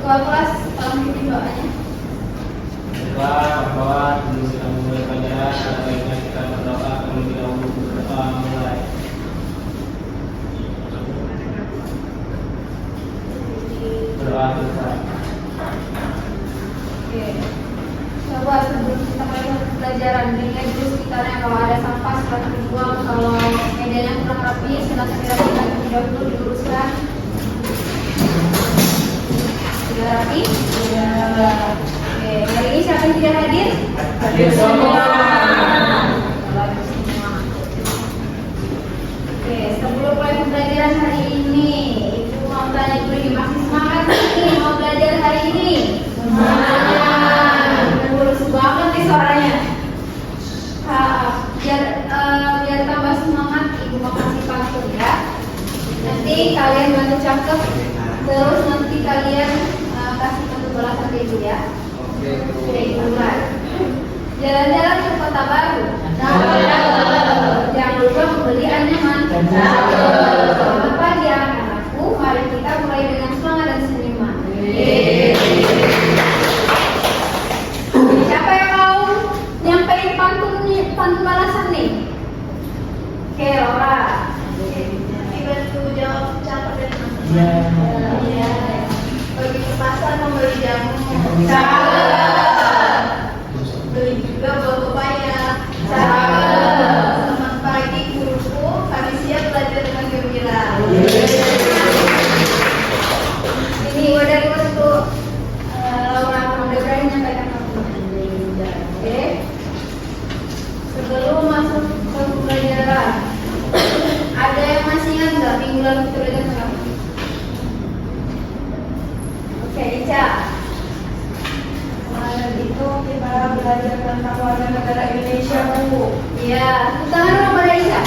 Ketua kelas, tolong pimpin doanya. Bapak, sebelum kita mulai pelajaran, ada baiknya kita berdoa terlebih dahulu. Berdoa mulai. Berdoa selesai. Oke. Coba sebelum kita mulai pelajaran, dilihat dulu sekitarnya kalau ada sampah silakan dibuang, kalau medianya kurang rapi silakan dirapikan terlebih dahulu, diluruskan. Sudah rapi? Sudah. Oke, hari ini siapa yang tidak hadir? Hadir semua. Bagus semua. Oke, sebelum mulai pembelajaran hari ini, Ibu mau tanya dulu nih, masih semangat nih mau belajar hari ini? Semangat. Lurus banget nih suaranya. Biar tambah semangat, Ibu mau kasih pantun ya. Nanti kalian bantu catat, terus nanti kalian kasih pantun balasan ke Ibu ya. Oke, mulai. Jalan-jalan ke kota baru. Jangan lupa membeli anyaman. Selamat pagi anak-anakku. Mari kita mulai dengan semangat dan senyuman. Siapa yang mau nyampein pantun balasan nih? Oke, Laura. Bantu jawab catat dan iya. Pergi ke pasar membeli jamu. Beli juga buah pepaya. Selamat pagi guruku, kami siap belajar dengan gembira. Ini wadah untuk Laura, kamu udah berani menyampaikan pantun. Oke. Sebelum masuk ke pembelajaran, ada yang masih ingat nggak minggu lalu kita belajar tentang apa? Oke, Ica. Kemarin itu kita belajar tentang warga negara Indonesia, Bu. Iya, tangan dong pada Ica.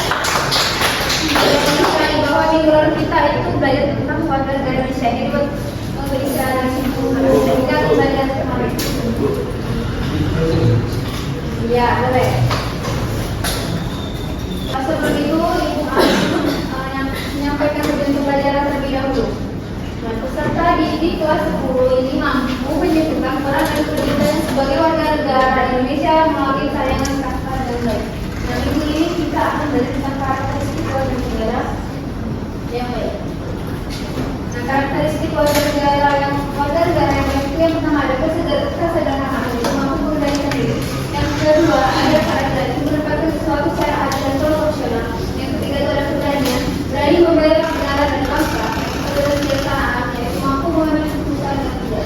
Sekali bahwa minggu lalu kita itu belajar tentang warga negara Indonesia. Ini buat Ica dari situ. Kita belajar kemarin. Iya, boleh. Sebelum itu, Ibu menyampaikan tujuan pembelajaran terlebih dahulu. Nah, peserta didik kelas 10 ini mampu menyebutkan peran dan kedudukan sebagai warga negara Indonesia melalui tayangan kata dan baik. Nah, minggu ini kita akan belajar tentang karakteristik warga negara yang baik. Nah, karakteristik warga negara yang baik itu yang pertama ada kesederhanaan, itu mampu mengendalikan diri. Yang kedua ada karakter itu menempatkan sesuatu secara adil dan proporsional. Yang ketiga itu ada keberanian, berani membela kebenaran dan bangsa. Kebijaksanaan yaitu mampu mengambil keputusan yang bijak.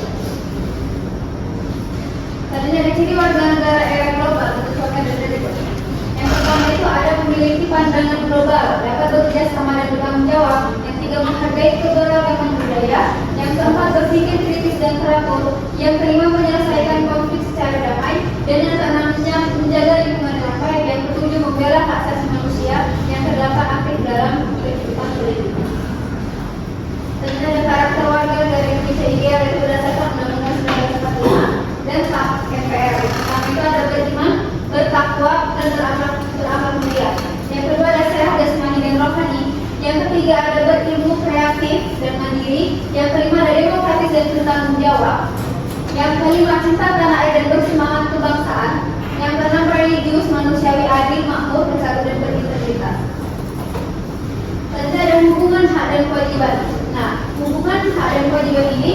Selanjutnya ada ciri warga negara era global untuk warga negara. Yang pertama itu ada memiliki pandangan global, dapat bekerja sama dan bertanggung jawab. Yang tiga menghargai keberagaman budaya. Yang keempat berpikir kritis dan teratur. Yang kelima menyelesaikan konflik secara damai. Dan yang keenamnya menjaga lingkungan dengan baik. Yang ketujuh membela hak asasi manusia. Yang kedelapan aktif dalam kehidupan politik. Selanjutnya ada karakter warga negara Indonesia ideal itu berdasarkan Undang-Undang 1945 dan MPR. Pertama itu ada beriman, bertakwa dan berakhlak mulia. Yang kedua ada sehat jasmani dan rohani. Yang ketiga ada berilmu, kreatif dan mandiri. Yang kelima ada demokratis dan bertanggung jawab. Yang kelima cinta tanah air dan bersemangat kebangsaan. Yang keenam religius, manusiawi, adil, makmur, bersatu dan berintegritas. Selanjutnya ada hubungan hak dan kewajiban. Nah, hubungan hak dan kewajiban ini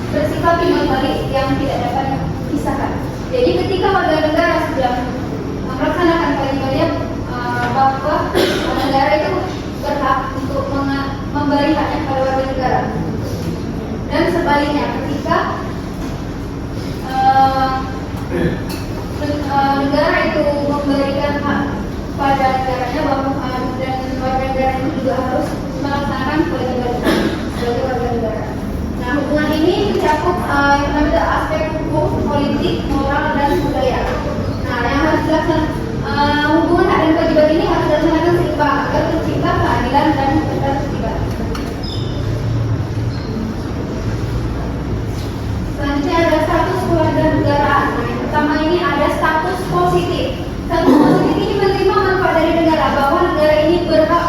bersifat simultanis yang tidak dapat dipisahkan. Jadi ketika warga negara sudah melaksanakan kewajibannya, bahwa negara itu berhak untuk memberi haknya pada warga negara. Dan sebaliknya, ketika negara itu memberikan hak pada negaranya, bahwa dan warga negara itu juga harus melaksanakan kewajiban sebagai warga negara. Nah, hubungan ini mencakup yang namanya aspek hukum, politik, moral, dan budaya. Nah, yang harus dilaksanakan hubungan hak dan kewajiban ini harus dilaksanakan seimbang agar tercipta keadilan dan ketertiban. Selanjutnya ada status keluarga negaraan. Nah, yang pertama ini ada status positif. Status positif ini menerima manfaat dari negara, bahwa negara ini berhak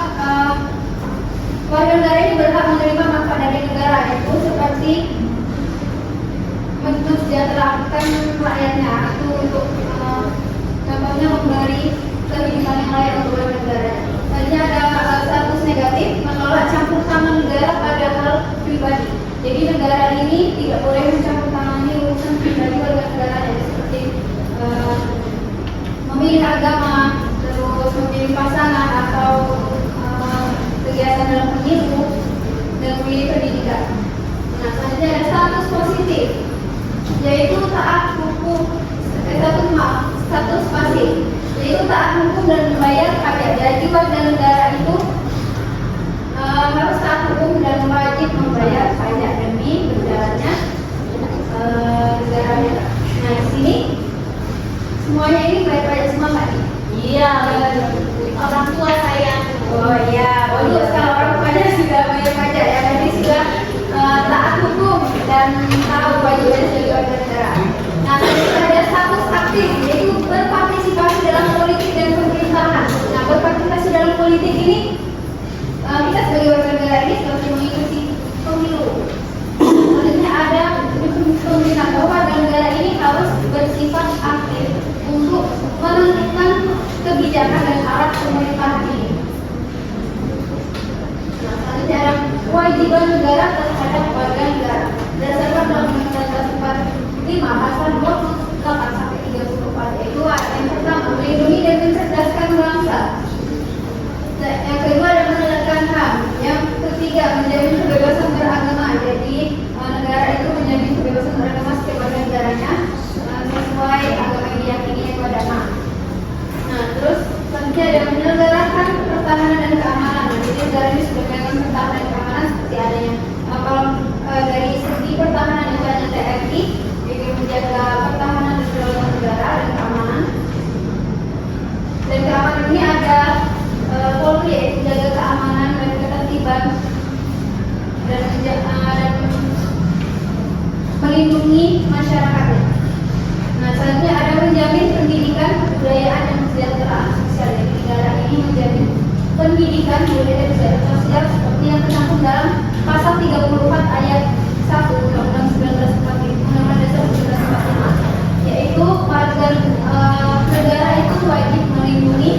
warga negara ini berhak menerima manfaat dari negara, yaitu seperti mensejahterakan rakyatnya itu untuk contohnya memberi kehidupan yang layak untuk warga negara. Selanjutnya ada status negatif, menolak campur tangan negara pada hal pribadi. Jadi negara ini tidak boleh mencampur tangani urusan pribadi warga negaranya seperti memilih agama, terus memilih pasangan atau kegiatan dalam pemilu dan memilih pendidikan. Nah, selanjutnya ada status positif, yaitu taat hukum. Status pasif, yaitu taat hukum dan membayar pajak. Jadi warga negara itu harus taat hukum dan wajib membayar pajak demi berjalannya negaranya. Nah, di sini semuanya ini bayar pajak semua kan? Iya, orang tua saya. Oh iya, bagus kalau orang tuanya sudah bayar pajak ya, berarti sudah taat hukum dan tahu wajibnya sebagai warga negara. Nah, ada status aktif, yaitu berpartisipasi dalam politik dan pemerintahan. Nah, berpartisipasi dalam politik ini kita sebagai warga negara ini seperti mengikuti pemilu. Selanjutnya ada pemerintahan bahwa warga negara ini harus bersifat aktif untuk menentukan kebijakan dan arah pemerintahan ini. Nah, selanjutnya ada kewajiban negara terhadap warga negara berdasarkan Undang-Undang 45 pasal 28 sampai 34, yaitu yang pertama melindungi dan mencerdaskan bangsa. Yang kedua ada menegakkan HAM. Yang ketiga menjamin kebebasan beragama. Jadi negara itu menjamin kebebasan beragama setiap warga negaranya sesuai agama yang diyakini kepada HAM. Nah, terus selanjutnya ada menyelenggarakan pertahanan dan keamanan. Jadi negara ini sudah melakukan pertahanan dan keamanan seperti adanya kalau dari segi pertahanan itu ada TNI, jadi menjaga pertahanan dan kedaulatan negara dan keamanan. Dan keamanan ini ada Polri, yaitu menjaga keamanan dan ketertiban dan melindungi masyarakatnya. Nah, selanjutnya ada menjamin pendidikan, kebudayaan dan kesejahteraan sosial. Jadi negara ini menjamin pendidikan, kebudayaan dan kesejahteraan sosial seperti yang tercantum dalam pasal 34 ayat 1 Undang-Undang 1945, Undang-Undang Dasar 1945, yaitu warga negara itu wajib melindungi,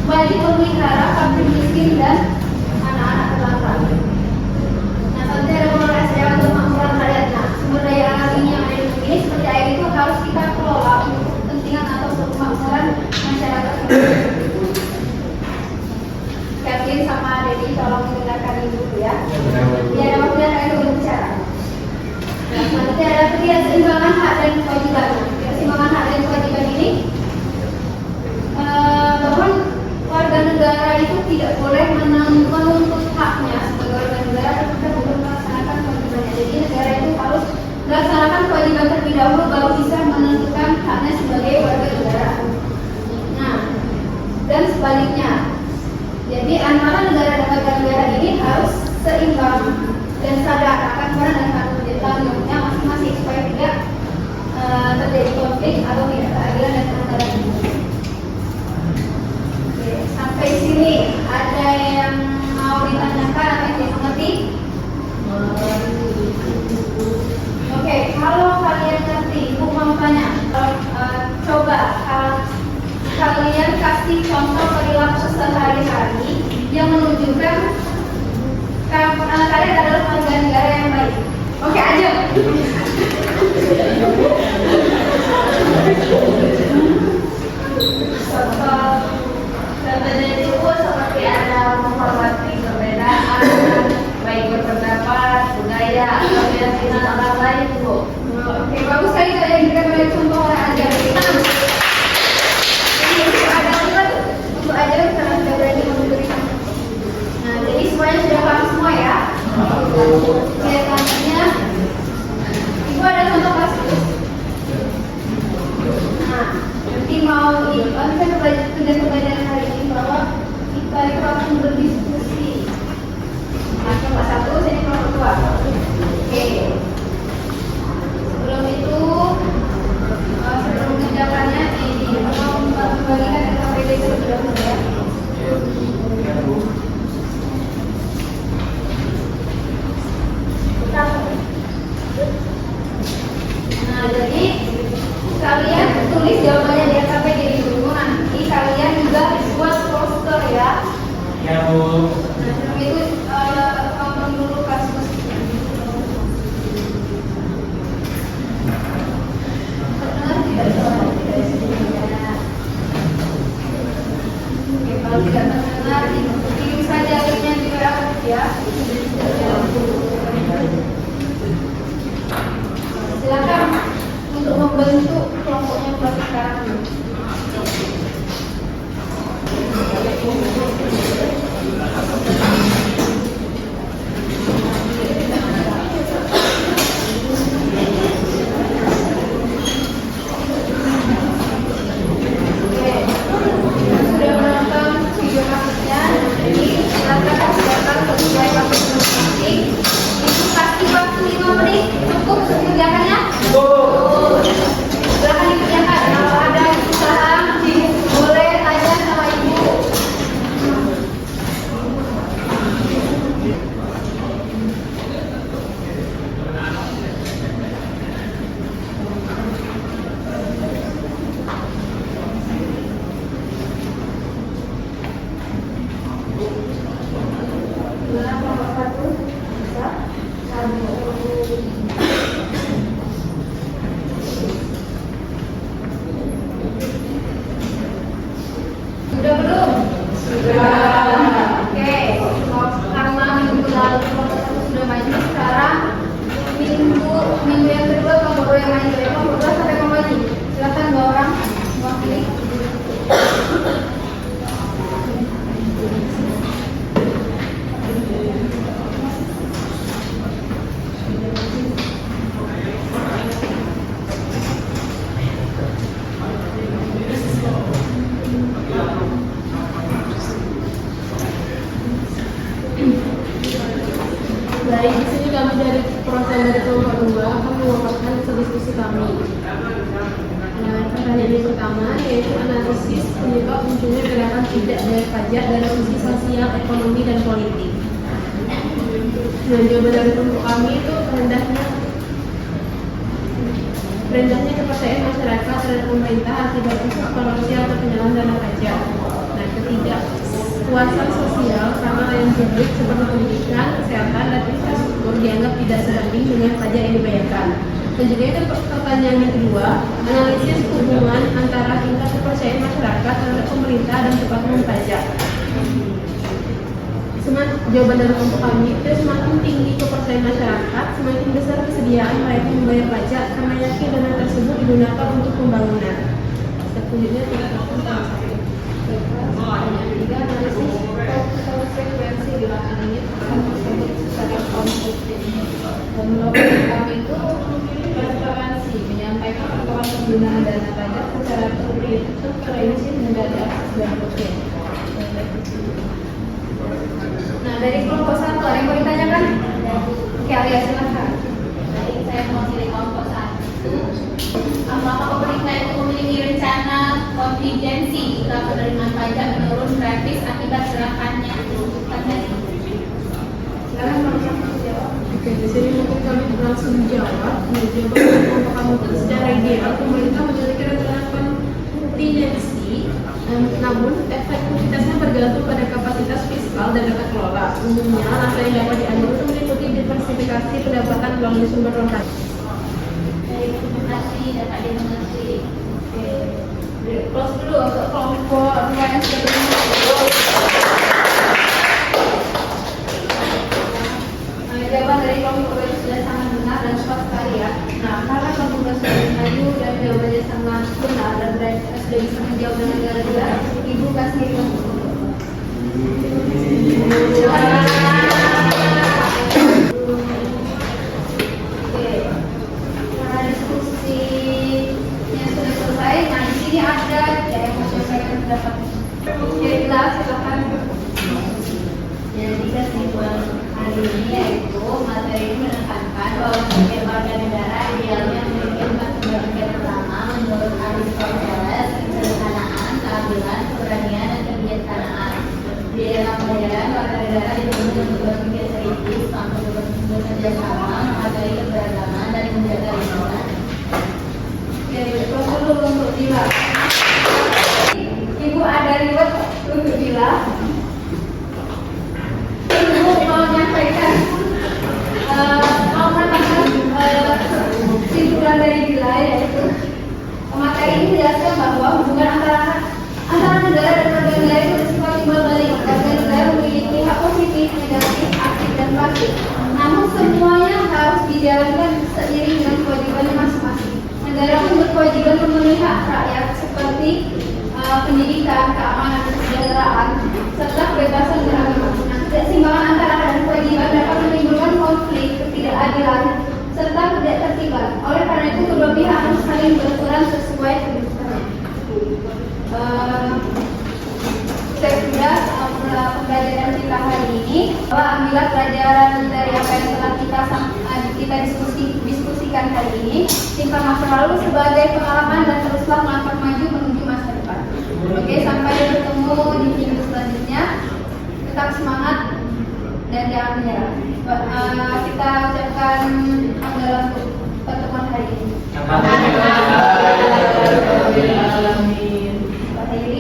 wajib memelihara fakir miskin dan anak-anak terlantar. Nah, selanjutnya ada mengelola SDM untuk kemakmuran rakyat. Nah, sumber daya alam yang ada di bumi ini seperti air itu harus kita kelola untuk kepentingan atau kemakmuran masyarakat. Kevin sama Dedi tolong mendengarkan dulu ya. Biar ada waktu yang akan berbicara. Nah, selanjutnya ada ketidakseimbangan hak dan kewajiban. Ketidakseimbangan hak dan kewajiban ini bahwa warga negara itu tidak boleh menuntut haknya sebagai warga negara dan kita belum melaksanakan kewajibannya. Jadi negara itu harus melaksanakan kewajiban terlebih dahulu baru bisa menentukan haknya sebagai warga negara. Nah, dan sebaliknya. Jadi antara negara dan warga negara ini harus seimbang dan sadar akan peran dan tanggung jawabnya masing-masing supaya tidak terjadi konflik atau tidak keadilan dan keadilan. Sampai sini ada yang mau ditanyakan atau yang dimengerti? Oke, kalau kalian ngerti, Ibu mau tanya. Coba kalian kasih contoh perilaku sehari-hari yang menunjukkan kalian adalah warga negara yang baik. Oke, aja. Contohnya itu seperti ada menghormati perbedaan, baik berpendapat, budaya, atau keyakinan orang lain, Bu. Oke, bagus sekali kalian berikan banyak contoh oleh ajar. Jadi untuk ajaran karena sudah berani memberikan. Nah, jadi semuanya sudah paham semua ya. Oke, selanjutnya Ibu ada contoh kasus. Nah, nanti mau kita tugas pembelajaran hari ini bahwa kita itu akan berdiskusi. Nah, coba satu, saya kelompok dua. Oke. Sebelum itu jawaban itu ya kelompok 2 sampai kelompok 5. Silakan 2 orang mewakili. Baik, di sini kami dari perwakilan dari kelompok 2 akan memaparkan hasil diskusi kami. Pertanyaan yang pertama yaitu analisis penyebab munculnya gerakan tidak bayar pajak dalam sisi sosial, ekonomi, dan politik. Nah, jawaban dari kelompok kami itu rendahnya kepercayaan masyarakat terhadap pemerintah akibat isu korupsi atau penyalahgunaan dana pajak. Nah, ketiga, puasan sosial karena layanan publik seperti pendidikan, kesehatan, dan infrastruktur dianggap tidak sebanding dengan pajak yang dibayarkan. Dan juga itu pertanyaan yang kedua, analisis hubungan antara tingkat kepercayaan masyarakat terhadap pemerintah dan kepatuhan pajak. Jawaban dari kelompok kami itu semakin tinggi kepercayaan masyarakat, semakin besar kesediaan mereka membayar pajak karena yakin dana tersebut digunakan untuk pembangunan. Selanjutnya kita akan pertanyaan 3, analisis konsekuensi gerakan ini tersebut secara konsisten. Dan menurut kami itu transparansi menyampaikan laporan penggunaan dana pajak secara terperinci menjadi akses dan rutin. Nah, dari kelompok 1 ada yang mau ditanyakan? Oke, Alia silahkan. Baik, saya mewakili kelompok 1. Apakah pemerintah itu memiliki rencana kontingensi jika penerimaan pajak menurun drastis akibat gerakannya disebutkan tadi? Silakan kalau satu jawab. Oke, di sini mungkin kami langsung jawab. Jawaban dari kelompok kami itu secara ideal pemerintah memiliki rencana kontingensi, namun efektivitasnya bergantung pada kapasitas fiskal dan tata kelola. Umumnya, langkah yang dapat diambil itu meliputi diversifikasi pendapatan melalui sumber non-pajak. Baik, terima kasih, dapat dimengerti. Oke, close dulu untuk kelompok yang sebelumnya. Jawaban dari kelompok itu sudah sangat benar dan tepat sekali ya. Nah, karena kelompok sudah maju dan jawabannya sangat benar dan sudah bisa menjawab dengan negara, Ibu kasih kelompok. Oke, karena diskusi yang sudah selesai, nah di sini ada yang mau selesaikan pendapat. Oke, jelas silakan. Jadi kesimpulan hari ini yaitu materi ini menekankan bahwa sebagai warga negara idealnya memiliki 4 kebahagiaan utama menurut Aristoteles: kesederhanaan, keadilan, keberanian, dan kebijaksanaan. Di era modern, warga negara dituntut untuk berpikir kritis, mampu bekerja sama, menghargai keberagaman, dan menjaga lingkungan. Oke, close dulu untuk Dila. Ibu ada reward untuk Dila. Ibu mau menyampaikan mau menambahkan kesimpulan dari Dila, yaitu materi ini menjelaskan bahwa hubungan antara negara dan warga negara itu bersifat timbal balik. Warga negara memiliki hak positif, negatif, aktif, dan pasif. Namun semuanya harus dijalankan seiring dengan kewajibannya masing-masing. Negara pun berkewajiban memenuhi hak rakyat seperti pendidikan, keamanan, kesejahteraan, serta kebebasan beragama. Nah, keseimbangan antara hak dan kewajiban dapat menimbulkan konflik, ketidakadilan, serta ketidaktertiban. Oleh karena itu, kedua pihak harus saling berperan sesuai kebutuhannya. Sudah pembelajaran kita hari ini, ambillah pelajaran dari apa yang telah kita diskusikan hari ini. Simpan masa lalu sebagai pengalaman dan teruslah melangkah maju menuju masa depan. Oke, sampai bertemu di video selanjutnya. Tetap semangat dan jangan menyerah. Kita ucapkan dalam pertemuan hari ini.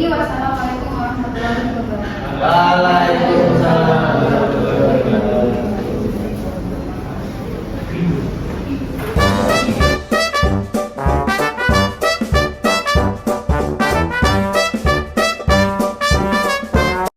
Wassalamualaikum warahmatullahi wabarakatuh.